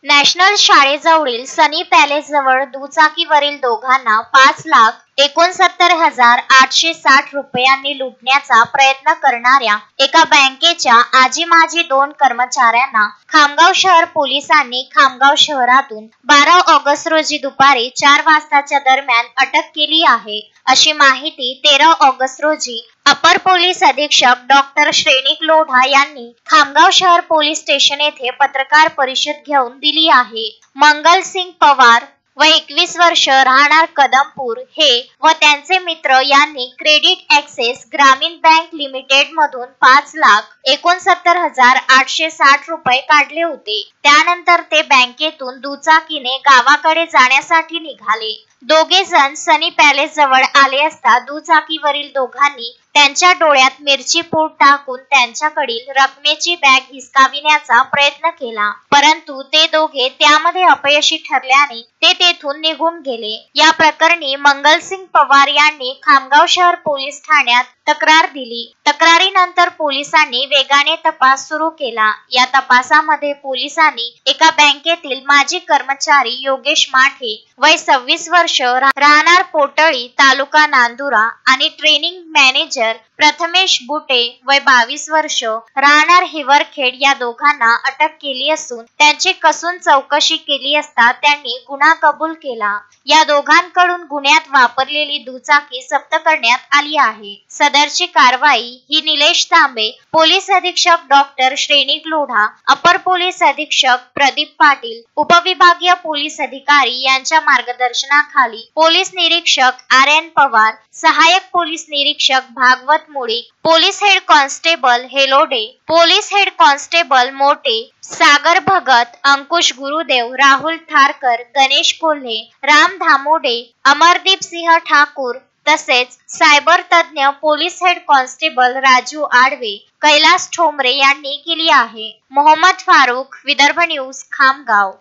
National शाळेजवळील सनी palace जवळ दुचाकीवरील दोघांना 5,69,860 रुपयांनी लुटण्याचा प्रयत्न करणाऱ्या एका बँकेच्या आजी माजी 2 कर्मचाऱ्यांना खामगाव शहर पोलिसांनी खामगाव शहरातून 12 ऑगस्ट रोजी दुपारी 4 वाजताच्या दरम्यान अटक केली आहे, अशी माहिती 13 ऑगस्ट रोजी अपर पोलीस अधीक्षक डॉक्टर श्रेणिक लोढा यांनी खामगाव शहर पोलीस स्टेशन येथे पत्रकार परिषद घेऊन दिली आहे. मंगलसिंग पवार व 21 वर्ष राहणार कदमपूर हे व त्यांचे मित्र यांनी क्रेडिट ॲक्सेस ग्रामीण बँक लिमिटेड मधून 5,69,860 रुपये काढले होते. त्यानंतर ते बँकेतून दुचाकीने गावाकडे जाण्यासाठी निघाले. दोघे जण सनी पॅलेस जवळ आले असता दुचाकीवरील दोघांनी त्यांच्या डोळ्यात मिरची पूड टाकून त्यांच्याकडील रकमेची बॅग हिसकाविण्याचा प्रयत्न केला, परंतु ते दोघे त्यामध्ये अपयशी ठरल्याने ते तेथून निघून गेले. या प्रकरणी मंगलसिंग पवार यांनी खामगाव शहर पोलीस ठाण्यात तक्रार दिली. तक्रारीनंतर पोलिसांनी वेगाने तपास सुरू केला. या तपासामध्ये पोलिसांनी एका बँकेतील माजी कर्मचारी योगेश माठे वय 26 वर्ष राहणार पोटळी तालुका नांदुरा आणि ट्रेनिंग मॅनेजर प्रथमेश बुटे वय 22 वर्ष राहणार हिवरखेड या दोघांना अटक केली असून त्यांची कसून चौकशी केली असता त्यांनी गुन्हा कबूल केला. या दोघांकडून गुन्ह्यात वापरलेली दुचाकी जप्त करण्यात आली आहे. सदरची कारवाई ही निलेश तांबे, पोलीस अधीक्षक डॉक्टर श्रेणिक लोढा, अपर पोलीस अधीक्षक प्रदीप पाटील, उपविभागीय पोलीस अधिकारी यांच्या मार्गदर्शनाखाली पोलीस निरीक्षक आर.एन. पवार, सहाय्यक पोलीस निरीक्षक Bhagwat Mulik, police head constable Helode, police head constable Mote, Sagar Bhagat, Ankush Gurudev, Rahul Tharkar, Ganesh Kolhe, Ram Dhamode, Amardeep Singh Thakur तसेच सायबर तज्ञ पोलीस हेड कॉन्स्टेबल राजू आडवे, कैलास ठोंबरे यांनी केली आहे. Mohammad Farooq, Vidarbha news, Khamgaon.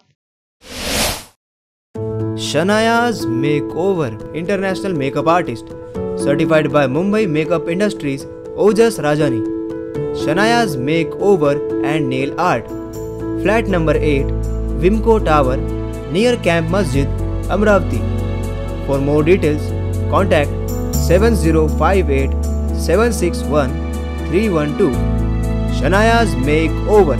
Shanaya's Makeover, International Makeup Artist, certified by Mumbai Makeup Industries, Ojas Rajani. Shanaya's Makeover and Nail Art, Flat number 8, Wimco Tower, near Camp Masjid, Amravati. For more details, contact 7058 761 312. Shanaya's Makeover.